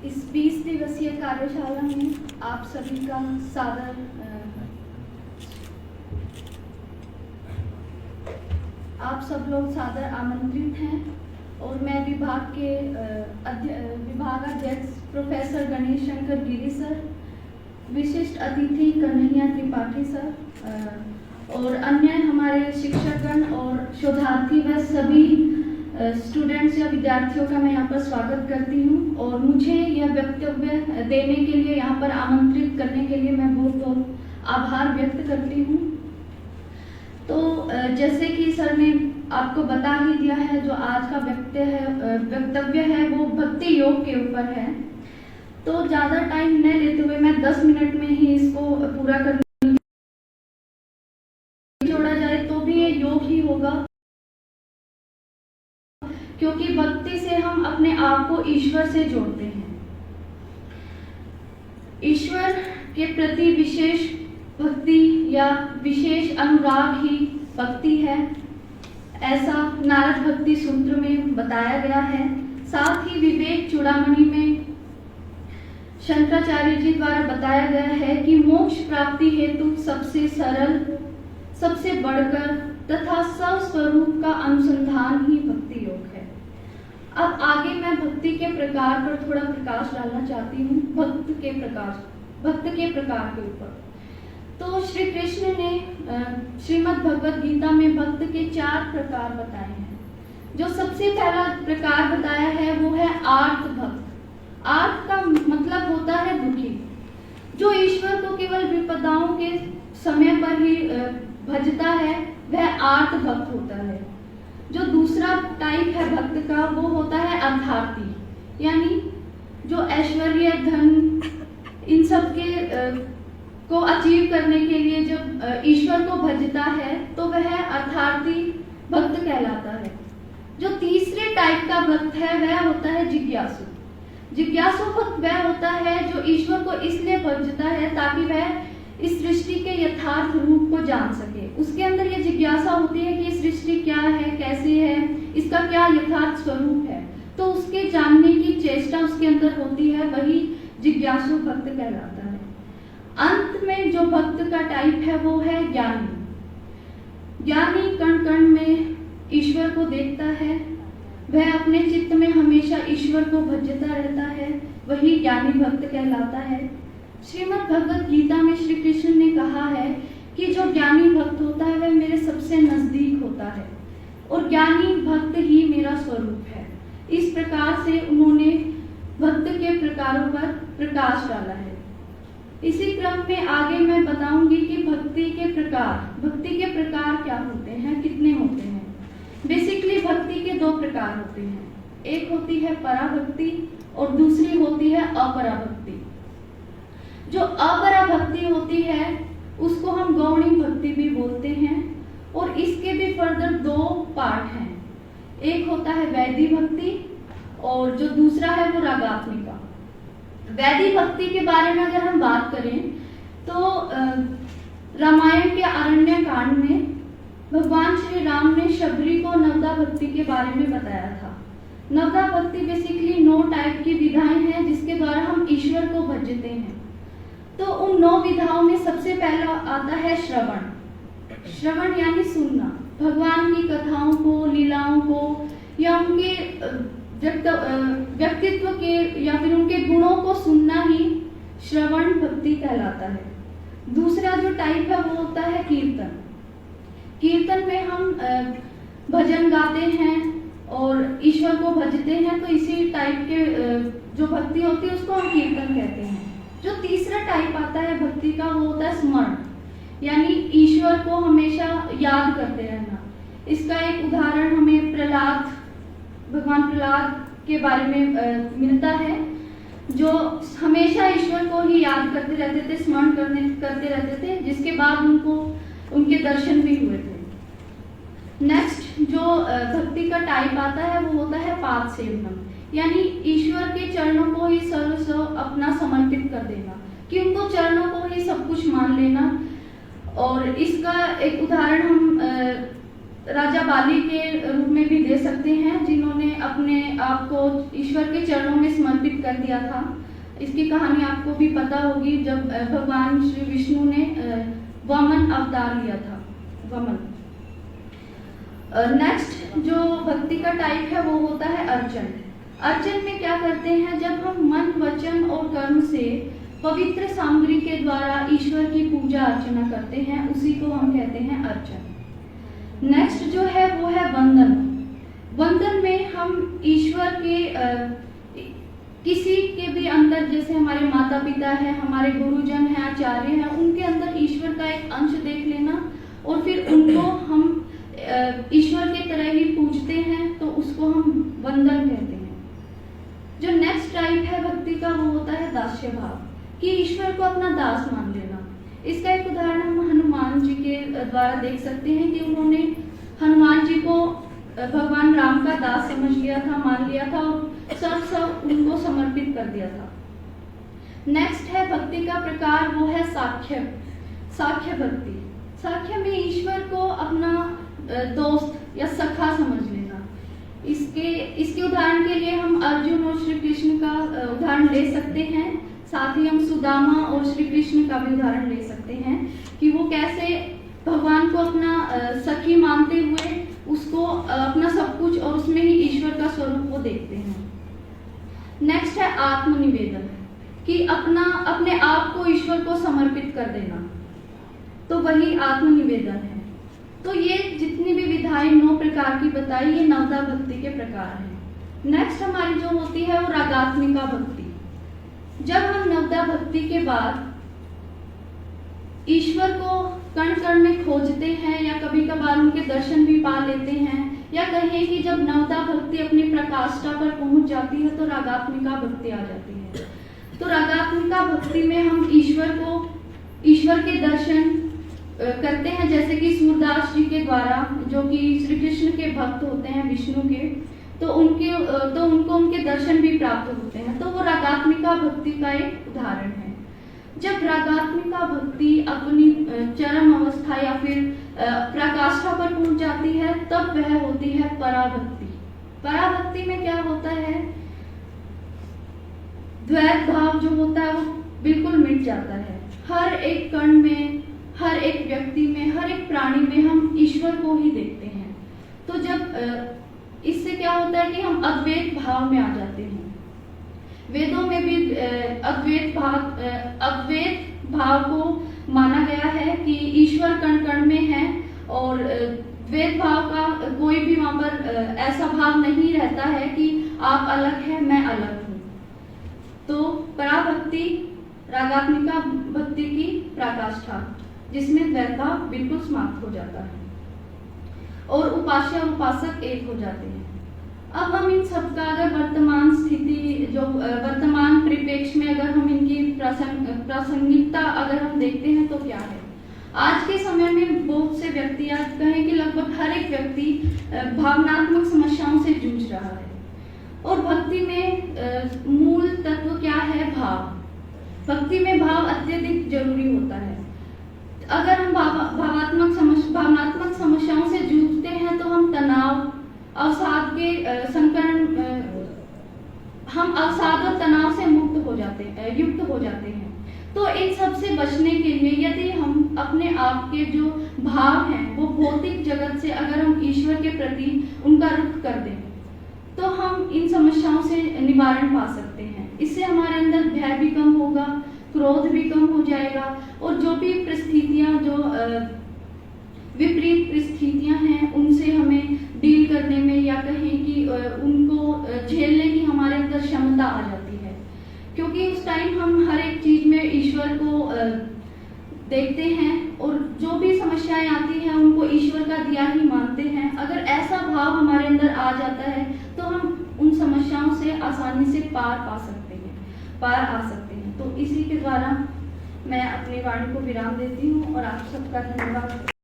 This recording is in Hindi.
इस 20 दिवसीय कार्यशाला में आप सभी का सादर आप सब लोग सादर आमंत्रित हैं और मैं विभाग के विभागाध्यक्ष प्रोफेसर गणेश शंकर गिरी सर, विशिष्ट अतिथि कन्हैया त्रिपाठी सर और अन्य हमारे शिक्षकगण और शोधार्थी व सभी स्टूडेंट्स या विद्यार्थियों का मैं यहाँ पर स्वागत करती हूँ और मुझे यह वक्तव्य देने के लिए यहाँ पर आमंत्रित करने के लिए मैं बहुत बहुत आभार व्यक्त करती हूँ। तो जैसे कि सर ने आपको बता ही दिया है, जो आज का वक्तव्य है वो भक्ति योग के ऊपर है। तो ज़्यादा टाइम न लेते हुए मैं 10 मिनट में ही इसको पूरा कर जोड़ा जाए तो भी ये योग ही होगा, क्योंकि भक्ति से हम अपने आप को ईश्वर से जोड़ते हैं। ईश्वर के प्रति विशेष भक्ति या विशेष अनुराग ही भक्ति है, ऐसा नारद भक्ति सूत्र में बताया गया है। साथ ही विवेक चूड़ामणि में शंकराचार्य जी द्वारा बताया गया है कि मोक्ष प्राप्ति हेतु सबसे सरल, सबसे बढ़कर तथा स्वस्वरूप का अनुसंधान ही भक्ति योग है। अब आगे मैं भक्ति के प्रकार पर थोड़ा प्रकाश डालना चाहती हूँ। भक्त के प्रकार के ऊपर तो श्री कृष्ण ने श्रीमद् भगवद गीता में भक्त के 4 प्रकार बताए हैं। जो सबसे पहला प्रकार बताया है वो है आर्त भक्त। आर्त का मतलब होता है दुखी, जो ईश्वर को केवल विपदाओं के समय पर ही भजता है, वह आर्त भक्त होता है। जो दूसरा टाइप है भक्त का वो होता है अर्थार्थी, यानी जो ऐश्वर्य धन इन सब के को अचीव करने के लिए जब ईश्वर को भजता है तो वह अर्थार्थी भक्त कहलाता है। जो तीसरे टाइप का भक्त है वह होता है जिज्ञासु। जिज्ञासु भक्त वह होता है जो ईश्वर को इसलिए भजता है ताकि वह इस सृष्टि के यथार्थ रूप को जान सके। उसके अंदर ये जिज्ञासा होती है कि सृष्टि क्या है, कैसी है, इसका क्या यथार्थ स्वरूप है, तो उसके जानने की चेष्टा उसके अंदर होती है, वही जिज्ञासु भक्त कहलाता है। अंत में जो भक्त का टाइप है वो है ज्ञानी। ज्ञानी कण कण में ईश्वर को देखता है, वह अपने चित्त में हमेशा ईश्वर को भजता रहता है, वही ज्ञानी भक्त कहलाता है। श्रीमद् भगवद गीता में श्री कृष्ण ने कहा है कि जो ज्ञानी भक्त होता है वह मेरे सबसे नजदीक होता है और ज्ञानी भक्त ही मेरा स्वरूप है। इस प्रकार से उन्होंने भक्त के प्रकारों पर प्रकाश डाला है। इसी क्रम में आगे मैं बताऊंगी कि भक्ति के प्रकार क्या होते हैं, कितने होते हैं। बेसिकली भक्ति के 2 प्रकार होते हैं, एक होती है पराभक्ति और दूसरी होती है अपराभक्ति। जो अपराभक्ति होती है उसको हम गौणी भक्ति भी बोलते हैं और इसके भी फर्दर 2 पार्ट हैं। एक होता है वैदी भक्ति और जो दूसरा है वो रागात्मिका। वैदी भक्ति के बारे में अगर हम बात करें तो रामायण के अरण्य कांड में भगवान श्री राम ने शबरी को नवदा भक्ति के बारे में बताया था। नवदा भक्ति बेसिकली 9 टाइप की विधाएं हैं जिसके द्वारा हम ईश्वर को भजते हैं। तो उन 9 विधाओं में सबसे पहला आता है श्रवण। श्रवण यानी सुनना, भगवान की कथाओं को, लीलाओं को या उनके व्यक्तित्व के या फिर उनके गुणों को सुनना ही श्रवण भक्ति कहलाता है। दूसरा जो टाइप है वो होता है कीर्तन। कीर्तन में हम भजन गाते हैं और ईश्वर को भजते हैं, तो इसी टाइप के जो भक्ति होती है उसको हम कीर्तन कहते हैं। जो तीसरा टाइप आता है भक्ति का वो होता है स्मरण, यानी ईश्वर को हमेशा याद करते रहना। इसका एक उदाहरण हमें भगवान प्रहलाद के बारे में मिलता है, जो हमेशा ईश्वर को ही याद करते रहते थे, स्मरण करते रहते थे, जिसके बाद उनके दर्शन भी हुए थे। नेक्स्ट जो भक्ति का टाइप आता है वो होता है पाद सेवनम, यानी ईश्वर के चरणों को ही सर्वस्व अपना समर्पित कर देना, कि उनको चरणों को ही सब कुछ मान लेना। और इसका एक उदाहरण हम राजा बाली के रूप में भी दे सकते हैं, जिन्होंने अपने आप को ईश्वर के चरणों में समर्पित कर दिया था। इसकी कहानी आपको भी पता होगी, जब भगवान श्री विष्णु ने वामन अवतार लिया था। वामन। नेक्स्ट जो भक्ति का टाइप है वो होता है अर्चन। अर्चन में क्या करते हैं, जब हम मन, वचन और कर्म से पवित्र सामग्री के द्वारा ईश्वर की पूजा अर्चना करते हैं, उसी को हम कहते हैं अर्चन। नेक्स्ट जो है वो है वंदन। वंदन में हम ईश्वर के किसी के भी अंदर, जैसे हमारे माता पिता है, हमारे गुरुजन हैं, आचार्य हैं, उनके अंदर ईश्वर का एक अंश देख लेना और फिर उनको हम ईश्वर के तरह ही पूजते हैं, तो उसको हम वंदन कहते हैं। जो नेक्स्ट टाइप है भक्ति का वो होता है दास्य भाव, कि ईश्वर को अपना दास मान लेना। इसका एक उदाहरण हम हनुमान जी के द्वारा देख सकते हैं कि उन्होंने हनुमान जी को भगवान राम का दास समझ लिया था, मान लिया था और सब उनको समर्पित कर दिया था। नेक्स्ट है भक्ति का प्रकार, वो है साख्य। साख्य भक्ति। साख्य में ईश्वर को अपना दोस्त या सखा समझ लेना। इसके उदाहरण के लिए हम अर्जुन और श्री कृष्ण का उदाहरण ले सकते हैं, साथ ही हम सुदामा और श्री कृष्ण का भी उदाहरण ले सकते हैं कि वो कैसे भगवान को अपना सखी मानते हुए उसको अपना सब कुछ और उसमें ही ईश्वर का स्वरूप वो देखते हैं। नेक्स्ट है आत्मनिवेदन, कि अपने आप को ईश्वर को समर्पित कर देना, तो वही आत्मनिवेदन है। तो ये जितनी भी विधाएं 9 प्रकार की बताई, ये नवदा भक्ति के प्रकार हैं। नेक्स्ट हमारी जो होती है वो रागात्मिका भक्ति। जब हम नवदा भक्ति के बाद ईश्वर को कण कण में खोजते हैं या कभी कभार उनके दर्शन भी पा लेते हैं, या कहें कि जब नवदा भक्ति अपनी प्रकाष्ठा पर पहुंच जाती है तो रागात्मिका भक्ति आ जाती है। तो रागात्मिका भक्ति में हम ईश्वर के दर्शन करते हैं, जैसे कि सूरदास जी के द्वारा, जो कि श्री कृष्ण के भक्त होते हैं, विष्णु के, तो उनको उनके दर्शन भी प्राप्त होते हैं। तो वो रागात्मिका भक्ति का एक उदाहरण है। जब रागात्मिका भक्ति अपनी चरम अवस्था या फिर प्रकाष्ठा पर पहुंच जाती है, तब वह होती है पराभक्ति। पराभक्ति में क्या होता है, द्वैत भाव जो होता है वो बिल्कुल मिट जाता है। हर एक कण में, हर एक व्यक्ति में, हर एक प्राणी में हम ईश्वर को ही देखते हैं। तो जब इससे क्या होता है कि हम अद्वैत भाव में आ जाते हैं। वेदों में भी अद्वैत भाव को माना गया है कि ईश्वर कण कण में है और द्वैत भाव का कोई भी वहां पर ऐसा भाव नहीं रहता है कि आप अलग हैं, मैं अलग हूं। तो पराभक्ति रागात्मिका भक्ति की पराकाष्ठा, जिसमें द्वैत भाव बिल्कुल समाप्त हो जाता है और उपास्य और उपासक एक हो जाते हैं। अब हम इन सब का अगर वर्तमान स्थिति, जो वर्तमान परिप्रेक्ष्य में अगर हम इनकी प्रासंगिकता अगर हम देखते हैं तो क्या है। आज के समय में बहुत से व्यक्ति, या कहें कि लगभग हर एक व्यक्ति भावनात्मक समस्याओं से जूझ रहा है। और भक्ति में मूल तत्व क्या है, भाव। भक्ति में भाव अत्यधिक जरूरी होता है। अगर हम भावनात्मक समस्याओं से जूझते हैं तो हम तनाव, अवसाद के हम अवसाद और तनाव से युक्त हो जाते हैं। तो इन सब से बचने के लिए यदि हम अपने आप के जो भाव हैं वो भौतिक जगत से अगर हम ईश्वर के प्रति उनका रुख कर दें, तो हम इन समस्याओं से निवारण पा सकते हैं। इससे हमारे अंदर भय भी कम होगा, क्रोध भी कम हो जाएगा, और जो भी परिस्थितियां, जो विपरीत परिस्थितियां हैं, उनसे हमें डील करने में, या कहें कि उनको झेलने की हमारे अंदर क्षमता आ जाती है। क्योंकि उस टाइम हम हर एक चीज में ईश्वर को देखते हैं और जो भी समस्याएं आती हैं उनको ईश्वर का दिया ही मानते हैं। अगर ऐसा भाव हमारे अंदर आ जाता है तो हम उन समस्याओं से आसानी से पार आ सकते हैं। तो इसी के द्वारा मैं अपनी वाणी को विराम देती हूँ और आप सबका धन्यवाद।